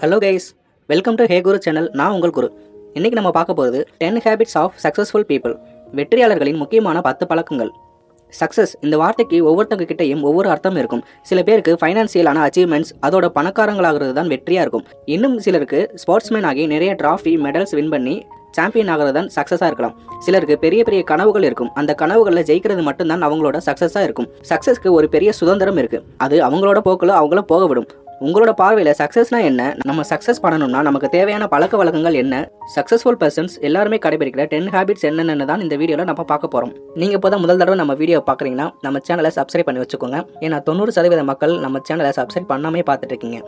Hello guys, welcome to hey Guru channel. நான் உங்கள் குரு. இன்னைக்கு நம்ம பார்க்க போகிறது 10 ஹேபிட்ஸ் ஆஃப் சக்ஸஸ்ஃபுல் பீப்புள், வெற்றியாளர்களின் முக்கியமான 10 பழக்கங்கள். சக்ஸஸ் இந்த வார்த்தைக்கு ஒவ்வொருத்தங்க கிட்டையும் ஒவ்வொரு அர்த்தம் இருக்கும். சில பேருக்கு ஃபைனான்சியலான அச்சீவ்மெண்ட்ஸ், அதோட பணக்காரங்களாகிறது தான் வெற்றியாக இருக்கும். இன்னும் சிலருக்கு ஸ்போர்ட்ஸ்மேன் ஆகி நிறைய ட்ராஃபி மெடல்ஸ் வின் பண்ணி சாம்பியன் ஆகிறது தான் சக்ஸஸாக இருக்கலாம். சிலருக்கு பெரிய பெரிய கனவுகள் இருக்கும். அந்த கனவுகளில் ஜெயிக்கிறது மட்டும்தான் அவங்களோட சக்ஸஸாக இருக்கும். சக்ஸஸ்க்கு ஒரு பெரிய சுதந்திரம் இருக்குது. அது அவங்களோட போக்கில் அவங்கள போக விடும். உங்களோட பார்வையில் சக்ஸஸ்னா என்ன, நம்ம சக்ஸஸ் பண்ணணும்னா நமக்கு தேவையான பழக்க வழக்கங்கள் என்ன, சக்ஸஸ்ஃபுல் பர்சன்ஸ் எல்லாருமே கடைபிடிக்கிற 10 ஹேபிட்ஸ் என்னென்னு தான் இந்த வீடியோவில் நம்ம பார்க்க போகிறோம். நீங்கள் இப்போ தான் முதல் தடவை நம்ம வீடியோ பார்க்குறீங்கன்னா நம்ம சேனலை சப்ஸ்கிரைப் பண்ணி வச்சுக்கோங்க. ஏன்னா 90% மக்கள் நம்ம சேனலை சப்ஸ்கிரைப் பண்ணாமே பார்த்துட்டு இருக்கீங்க.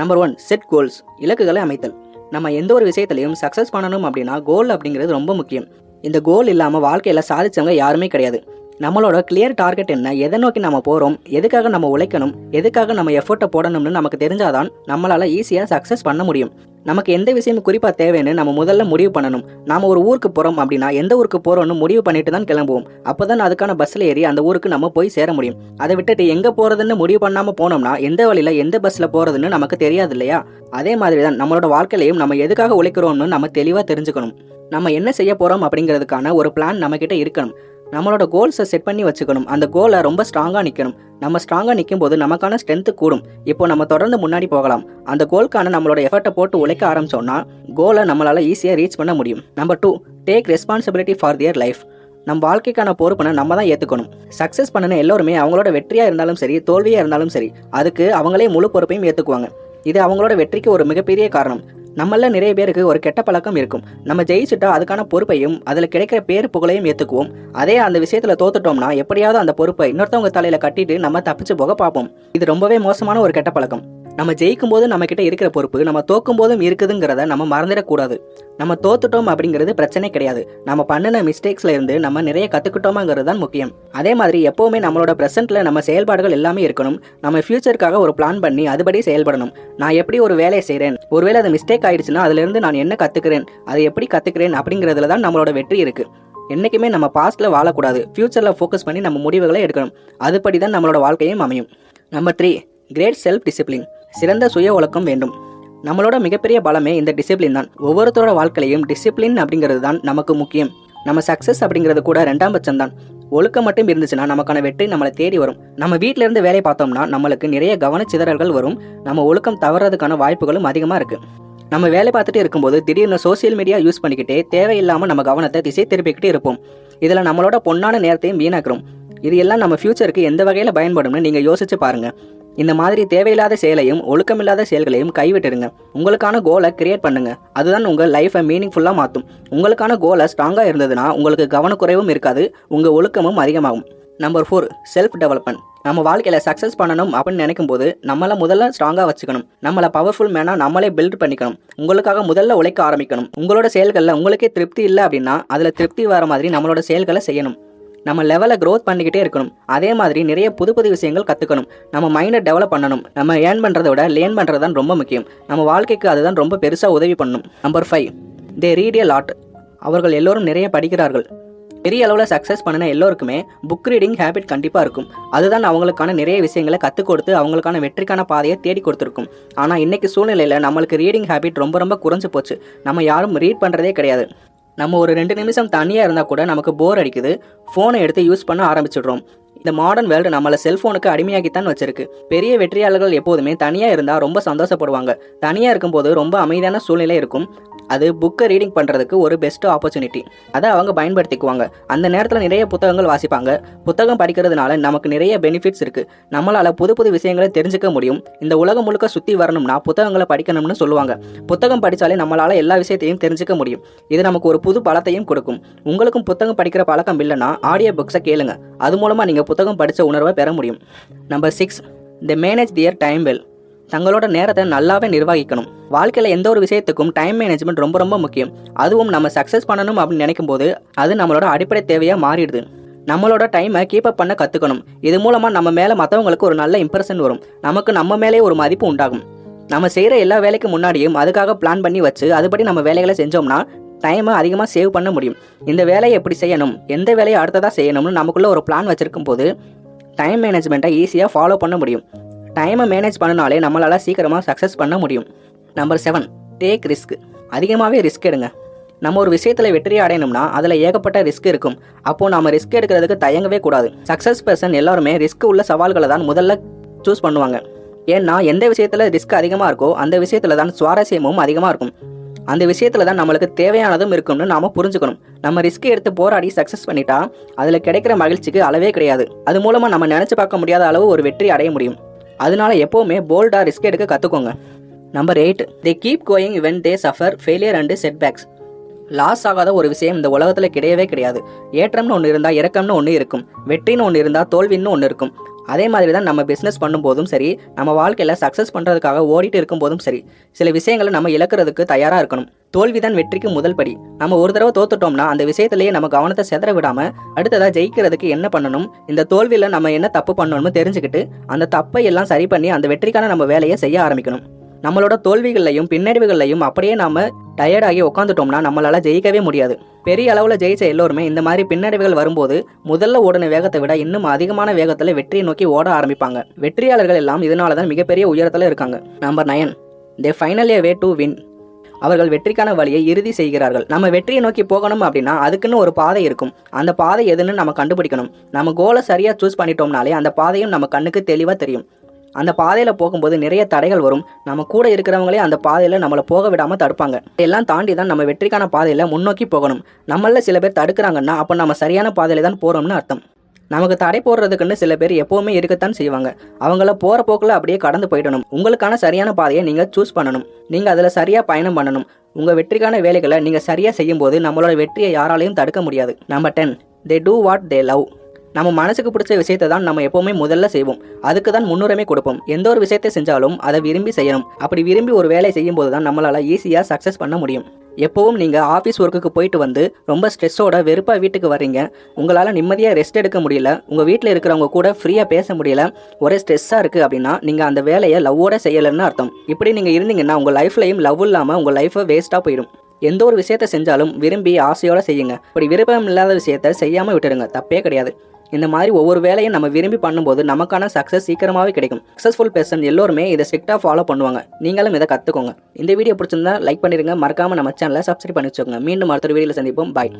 நம்பர் 1, செட் கோல்ஸ், இலக்குகளை அமைத்தல். நம்ம எந்த ஒரு விஷயத்திலையும் சக்ஸஸ் பண்ணணும் அப்படின்னா கோல் அப்படிங்கிறது ரொம்ப முக்கியம். இந்த கோல் இல்லாமல் வாழ்க்கையில் சாதிச்சவங்க யாருமே கிடையாது. நம்மளோட கிளியர் டார்கெட் என்ன, எதை நோக்கி நம்ம போகிறோம், எதுக்காக நம்ம உழைக்கணும், எதுக்காக நம்ம எஃபர்ட்டை போடணும்னு நமக்கு தெரிஞ்சாதான் நம்மளால் ஈஸியாக சக்ஸஸ் பண்ண முடியும். நமக்கு எந்த விஷயம் குறிப்பாக தேவைன்னு நம்ம முதல்ல முடிவு பண்ணணும். நாம் ஒரு ஊருக்கு போகிறோம் அப்படின்னா எந்த ஊருக்கு போகிறோன்னு முடிவு பண்ணிட்டு தான் கிளம்புவோம். அப்போ தான் அதுக்கான பஸ்ஸில் ஏறி அந்த ஊருக்கு நம்ம போய் சேர முடியும். அதை விட்டுட்டு எங்கே போகிறதுன்னு முடிவு பண்ணாமல் போனோம்னா எந்த வழியில் எந்த பஸ்ஸில் போகிறதுன்னு நமக்கு தெரியாது இல்லையா? அதே மாதிரி தான் நம்மளோட வாழ்க்கையிலையும் நம்ம எதுக்காக உழைக்கிறோம்னு நம்ம தெளிவாக தெரிஞ்சுக்கணும். நம்ம என்ன செய்ய போகிறோம் அப்படிங்கிறதுக்கான ஒரு பிளான் நம்மக்கிட்ட இருக்கணும். நம்மளோட கோல்ஸை செட் பண்ணி வச்சுக்கணும். அந்த கோலை ரொம்ப ஸ்ட்ராங்காக நிற்கணும். நம்ம ஸ்ட்ராங்காக நிற்கும் போது நமக்கான ஸ்ட்ரென்த்து கூடும். இப்போ நம்ம தொடர்ந்து முன்னாடி போகலாம். அந்த கோலுக்கான நம்மளோட எஃபர்ட்டை போட்டு உழைக்க ஆரம்பிச்சோம்னா கோலை நம்மளால் ஈஸியாக ரீச் பண்ண முடியும். Number 2, take responsibility for their life. நம்ம வாழ்க்கைக்கான பொறுப்பை நம்ம தான் ஏற்றுக்கணும். சக்ஸஸ் பண்ணின எல்லோருமே அவங்களோட வெற்றியாக இருந்தாலும் சரி, தோல்வியாக இருந்தாலும் சரி, அதுக்கு அவங்களே முழு பொறுப்பையும் ஏற்றுக்குவாங்க. இது அவங்களோட வெற்றிக்கு ஒரு மிகப்பெரிய காரணம். நம்மள நிறைய பேருக்கு ஒரு கெட்ட பழக்கம் இருக்கும். நம்ம ஜெயிச்சுட்டா அதுக்கான பொறுப்பையும் அதில் கிடைக்கிற பேர் புகழையும் ஏற்றுக்குவோம். அதே அந்த விஷயத்தில் தோத்துட்டோம்னா எப்படியாவது அந்த பொறுப்பை இன்னொருத்தவங்க தலையில் கட்டிட்டு நம்ம தப்பிச்சு போக பார்ப்போம். இது ரொம்பவே மோசமான ஒரு கெட்ட பழக்கம். நம்ம ஜெயிக்கும் போது நம்ம கிட்ட இருக்கிற பொறுப்பு நம்ம தோக்கும் போதும் இருக்குதுங்கிறத நம்ம மறந்துடக்கூடாது. நம்ம தோத்துட்டோம் அப்படிங்கிறது பிரச்சனை கிடையாது. நம்ம பண்ணின மிஸ்டேக்ஸ்ல இருந்து நம்ம நிறைய கற்றுக்கிட்டோமாங்கிறது தான் முக்கியம். அதே மாதிரி எப்போவுமே நம்மளோட ப்ரெசென்ட்ல நம்ம செயல்பாடுகள் எல்லாமே இருக்கணும். நம்ம ஃபியூச்சருக்காக ஒரு பிளான் பண்ணி அதுபடி செயல்படணும். நான் எப்படி ஒரு வேலையை செய்கிறேன், ஒருவேளை அது மிஸ்டேக் ஆயிடுச்சுன்னா அதுலேருந்து நான் என்ன கற்றுக்கிறேன், அதை எப்படி கற்றுக்கிறேன் அப்படிங்கிறதுல தான் நம்மளோட வெற்றி இருக்குது. என்றைக்குமே நம்ம பாஸ்ட்டில் வாழக்கூடாது. ஃபியூச்சரில் ஃபோக்கஸ் பண்ணி நம்ம முடிவுகளை எடுக்கணும். அதுபடி தான் நம்மளோட வாழ்க்கையும் அமையும். நம்பர் 3, கிரேட் செல்ஃப் டிசிப்ளின், சிறந்த சுய ஒழுக்கம் வேண்டும். நம்மளோட மிகப்பெரிய பலமே இந்த டிசிப்ளின் தான். ஒவ்வொருத்தரோட வாழ்க்கையிலையும் டிசிப்ளின் அப்படிங்கிறது தான் நமக்கு முக்கியம். நம்ம சக்ஸஸ் அப்படிங்கிறது கூட 2ஆம் பட்சம் தான். ஒழுக்கம் மட்டும் இருந்துச்சுன்னா நமக்கான வெற்றி நம்மளை தேடி வரும். நம்ம வீட்டில இருந்து வேலை பார்த்தோம்னா நம்மளுக்கு நிறைய கவனச்சிதறல்கள் வரும். நம்ம ஒழுக்கம் தவறதுக்கான வாய்ப்புகளும் அதிகமாக இருக்கு. நம்ம வேலை பார்த்துட்டு இருக்கும்போது திடீர்னு சோசியல் மீடியா யூஸ் பண்ணிக்கிட்டே தேவையில்லாமல் நம்ம கவனத்தை திசை திருப்பிக்கிட்டு இருப்போம். இதில் நம்மளோட பொன்னான நேரத்தையும் வீணாக்குறோம். இது எல்லாம் நம்ம ஃபியூச்சருக்கு எந்த வகையில் பயன்படும்னு நீங்கள் யோசிச்சு பாருங்க. இந்த மாதிரி தேவையில்லாத செயலையும் ஒழுக்கமில்லாத செயல்களையும் கைவிட்டுடுங்க. உங்களுக்கான கோலை கிரியேட் பண்ணுங்க. அதுதான் உங்கள் லைஃபை மீனிங்ஃபுல்லாக மாற்றும். உங்களுக்கான கோலை ஸ்ட்ராங்காக இருந்ததுன்னா உங்களுக்கு கவனக்குறைவும் இருக்காது, உங்கள் ஒழுக்கமும் அதிகமாகும். Number 4, self development. நம்ம வாழ்க்கையில் சக்ஸஸ் பண்ணணும் அப்படின்னு நினைக்கும் போது நம்மளை முதல்ல ஸ்ட்ராங்காக வச்சுக்கணும். நம்மளை பவர்ஃபுல் மேனாக நம்மளே பில்ட் பண்ணிக்கணும். உங்களுக்காக முதல்ல உழைக்க ஆரம்பிக்கணும். உங்களோட செயல்களில் உங்களுக்கே திருப்தி இல்லை அப்படின்னா அதில் திருப்தி வர மாதிரி நம்மளோட செயல்களை செய்யணும். நம்ம லெவலை க்ரோத் பண்ணிக்கிட்டே இருக்கணும். அதே மாதிரி நிறைய புது புது விஷயங்கள் கற்றுக்கணும். நம்ம மைண்டை டெவலப் பண்ணணும். நம்ம ஏர்ன் பண்ணுறதை விட லேர்ன் பண்ணுறது தான் ரொம்ப முக்கியம். நம்ம வாழ்க்கைக்கு அதுதான் ரொம்ப பெருசாக உதவி பண்ணணும். Number 5, they read a lot. அவர்கள் எல்லோரும் நிறைய படிக்கிறார்கள். பெரிய அளவில் சக்ஸஸ் பண்ணின எல்லோருக்குமே புக் ரீடிங் ஹேபிட் கண்டிப்பாக இருக்கும். அதுதான் அவங்களுக்கான நிறைய விஷயங்களை கற்றுக் கொடுத்து அவங்களுக்கான வெற்றிக்கான பாதையை தேடி கொடுத்துருக்கும். ஆனால் இன்றைக்கி சூழ்நிலையில் நம்மளுக்கு ரீடிங் ஹேபிட் ரொம்ப ரொம்ப குறைஞ்சி போச்சு. நம்ம யாரும் ரீட் பண்ணுறதே கிடையாது. நம்ம ஒரு 2 நிமிஷம் தனியாக இருந்தால் கூட நமக்கு போர் அடிக்குது. ஃபோனை எடுத்து யூஸ் பண்ண ஆரம்பிச்சிடுறோம். இந்த மாடர்ன் வேர்ல்டு நம்மளை செல்ஃபோனுக்கு அடிமையாகித்தான் வச்சிருக்கு. பெரிய வெற்றியாளர்கள் எப்போதுமே தனியாக இருந்தால் ரொம்ப சந்தோஷப்படுவாங்க. தனியாக இருக்கும்போது ரொம்ப அமைதியான சூழ்நிலை இருக்கும். அது புக்கை ரீடிங் பண்ணுறதுக்கு ஒரு பெஸ்ட் ஆப்பர்ச்சுனிட்டி. அதை அவங்க பயன்படுத்திக்குவாங்க. அந்த நேரத்தில் நிறைய புத்தகங்கள் வாசிப்பாங்க. புத்தகம் படிக்கிறதுனால நமக்கு நிறைய பெனிஃபிட்ஸ் இருக்குது. நம்மளால் புது புது விஷயங்களை தெரிஞ்சுக்க முடியும். இந்த உலகம் முழுக்க சுற்றி வரணும்னா புத்தகங்களை படிக்கணும்னு சொல்லுவாங்க. புத்தகம் படித்தாலே நம்மளால் எல்லா விஷயத்தையும் தெரிஞ்சுக்க முடியும். இது நமக்கு ஒரு புது பலத்தையும் கொடுக்கும். உங்களுக்கும் புத்தகம் படிக்கிற பழக்கம் இல்லைன்னா ஆடியோ புக்ஸை கேளுங்க. அது மூலமாக நீங்கள் புத்தகம் படித்த உணர்வை பெற முடியும். Number 6, the manage their time well. தங்களோட நேரத்தை நல்லாவே நிர்வகிக்கணும். வாழ்க்கையில் எந்த ஒரு விஷயத்துக்கும் டைம் மேனேஜ்மெண்ட் ரொம்ப ரொம்ப முக்கியம். அதுவும் நம்ம சக்ஸஸ் பண்ணணும் அப்படின்னு நினைக்கும் போது அது நம்மளோட அடிப்படை தேவையாக மாறிடுது. நம்மளோட டைமை கீப் அப் பண்ண கற்றுக்கணும். இது மூலமாக நம்ம மேலே மற்றவங்களுக்கு ஒரு நல்ல இம்ப்ரெஷன் வரும். நமக்கு நம்ம மேலே ஒரு மதிப்பு உண்டாகும். நம்ம செய்கிற எல்லா வேலைக்கு முன்னாடியும் அதுக்காக பிளான் பண்ணி வச்சு அதுபடி நம்ம வேலைகளை செஞ்சோம்னா டைமை அதிகமாக சேவ் பண்ண முடியும். இந்த வேலையை எப்படி செய்யணும், எந்த வேலையை அடுத்ததாக செய்யணும்னு நமக்குள்ளே ஒரு பிளான் வச்சுருக்கும் போது டைம் மேனேஜ்மெண்ட்டை ஈஸியாக ஃபாலோ பண்ண முடியும். டைமை மேனேஜ் பண்ணினாலே நம்மளால் சீக்கிரமாக சக்ஸஸ் பண்ண முடியும். Number 7, take risk. அதிகமாகவே ரிஸ்க் எடுங்க. நம்ம ஒரு விஷயத்தில் வெற்றி அடையணும்னா அதில் ஏகப்பட்ட ரிஸ்க் இருக்கும். அப்போது நம்ம ரிஸ்க் எடுக்கிறதுக்கு தயங்கவே கூடாது. சக்ஸஸ் பர்சன் எல்லாருமே ரிஸ்க் உள்ள சவால்களை தான் முதல்ல சூஸ் பண்ணுவாங்க. ஏன்னா எந்த விஷயத்தில் ரிஸ்க் அதிகமாக இருக்கோ அந்த விஷயத்தில் தான் சுவாரஸ்யமும் அதிகமாக இருக்கும். அந்த விஷயத்தில் தான் நம்மளுக்கு தேவையானதும் இருக்கும்னு நாம் புரிஞ்சுக்கணும். நம்ம ரிஸ்க் எடுத்து போராடி சக்ஸஸ் பண்ணிட்டா அதில் கிடைக்கிற மகிழ்ச்சிக்கு அளவே கிடையாது. அது மூலமாக நம்ம நினச்சி பார்க்க முடியாத அளவு ஒரு வெற்றி அடைய முடியும். அதனால எப்போவுமே போல்டாக ரிஸ்க் எடுக்க கற்றுக்கோங்க. Number 8, they keep going when they suffer failure and setbacks. Loss ஆகாத ஒரு விஷயம் இந்த உலகத்தில் கிடையவே கிடையாது. ஏற்றம்னு ஒன்று இருந்தால் இறக்கம்னு ஒன்று இருக்கும். வெற்றின்னு ஒன்று இருந்தால் தோல்வின்னு ஒன்று இருக்கும். அதே மாதிரி தான் நம்ம பிஸ்னஸ் பண்ணும்போதும் சரி, நம்ம வாழ்க்கையில் சக்ஸஸ் பண்ணுறதுக்காக ஓடிட்டு இருக்கும்போதும் சரி, சில விஷயங்களை நம்ம இழக்கிறதுக்கு தயாராக இருக்கணும். தோல்வி தான் வெற்றிக்கு முதல் படி. நம்ம ஒரு தடவை தோத்துட்டோம்னா அந்த விஷயத்திலேயே நம்ம கவனத்தை செதற விடாமல் அடுத்ததாக ஜெயிக்கிறதுக்கு என்ன பண்ணணும், இந்த தோல்வியில் நம்ம என்ன தப்பு பண்ணணும்னு தெரிஞ்சுக்கிட்டு அந்த தப்பை எல்லாம் சரி பண்ணி அந்த வெற்றிக்கான நம்ம வேலையை செய்ய ஆரம்பிக்கணும். நம்மளோட தோல்விகளையும் பின்னடைவுகளையும் அப்படியே நாம டயர்டாகி உட்காந்துட்டோம்னா நம்மளால ஜெயிக்கவே முடியாது. பெரிய அளவில் ஜெயிச்ச எல்லோருமே இந்த மாதிரி பின்னடைவுகள் வரும்போது முதல்ல ஓடின வேகத்தை விட இன்னும் அதிகமான வேகத்தில் வெற்றியை நோக்கி ஓட ஆரம்பிப்பாங்க. வெற்றியாளர்கள் எல்லாம் இதனால தான் மிகப்பெரிய உயரத்தில் இருக்காங்க. Number 9, they find a way to win. அவர்கள் வெற்றிக்கான வழியை இறுதி செய்கிறார்கள். நம்ம வெற்றியை நோக்கி போகணும் அப்படின்னா அதுக்குன்னு ஒரு பாதை இருக்கும். அந்த பாதை எதுன்னு நம்ம கண்டுபிடிக்கணும். நம்ம கோலை சரியாக சூஸ் பண்ணிட்டோம்னாலே அந்த பாதையும் நம்ம கண்ணுக்கு தெளிவாக தெரியும். அந்த பாதையில் போகும்போது நிறைய தடைகள் வரும். நம்ம கூட இருக்கிறவங்களே அந்த பாதையில் நம்மளை போக விடாமல் தடுப்பாங்க. இதெல்லாம் தாண்டி தான் நம்ம வெற்றிக்கான பாதையில் முன்னோக்கி போகணும். நம்மள சில பேர் தடுக்கிறாங்கன்னா அப்போ நம்ம சரியான பாதையில் தான் போகிறோம்னு அர்த்தம். நமக்கு தடை போடுறதுக்குன்னு சில பேர் எப்போவுமே இருக்கத்தான் செய்வாங்க. அவங்கள போகிற போக்கில் அப்படியே கடந்து போயிடணும். உங்களுக்கான சரியான பாதையை நீங்கள் சூஸ் பண்ணணும். நீங்கள் அதில் சரியாக பயணம் பண்ணணும். உங்கள் வெற்றிக்கான வேலைகளை நீங்கள் சரியாக செய்யும்போது நம்மளோட வெற்றியை யாராலையும் தடுக்க முடியாது. Number 10, they do what they love. நம்ம மனசுக்கு பிடிச்ச விஷயத்தை தான் நம்ம எப்போவுமே முதல்ல செய்வோம். அதுக்கு தான் முன்னுரிமை கொடுப்போம். எந்த ஒரு விஷயத்தை செஞ்சாலும் அதை விரும்பி செய்யணும். அப்படி விரும்பி ஒரு வேலை செய்யும் போது தான் நம்மளால் ஈஸியாக சக்ஸஸ் பண்ண முடியும். எப்போவும் நீங்கள் ஆஃபீஸ் ஒர்க்குக்கு போயிட்டு வந்து ரொம்ப ஸ்ட்ரெஸ்ஸோட வெறுப்பாக வீட்டுக்கு வர்றீங்க. உங்களால் நிம்மதியாக ரெஸ்ட் எடுக்க முடியல. உங்கள் வீட்டில் இருக்கிறவங்க கூட ஃப்ரீயாக பேச முடியல. ஒரே ஸ்ட்ரெஸ்ஸாக இருக்குது அப்படின்னா நீங்கள் அந்த வேலையை லவ்வோட செய்யலைன்னு அர்த்தம். இப்படி நீங்கள் இருந்தீங்கன்னா உங்கள் லைஃப்லையும் லவ் இல்லாமல் உங்கள் லைஃபை வேஸ்ட்டாக போயிடும். எந்த ஒரு விஷயத்தை செஞ்சாலும் விரும்பி ஆசையோடு செய்யுங்க. இப்படி விருப்பம் இல்லாத விஷயத்தை செய்யாமல் விட்டுடுங்க. தப்பே கிடையாது. இந்த மாதிரி ஒவ்வொரு வேலையும் நம்ம விரும்பி பண்ணும்போது நமக்கான சக்ஸஸ் சீக்கிரமாகவே கிடைக்கும். சக்ஸஸ்ஃபுல் பர்சன் எல்லோருமே இதை ஸ்ட்ரிக்டாக ஃபாலோ பண்ணுவாங்க. நீங்களும் இதை கற்றுக்கோங்க. இந்த வீடியோ பிடிச்சிருந்தா லைக் பண்ணிடுங்க. மறக்காமல் நம்ம சேனலை சப்ஸ்கிரைப் பண்ணி வச்சுக்கோங்க. மீண்டும் அடுத்த வீடியோவில் சந்திப்போம். பாய்.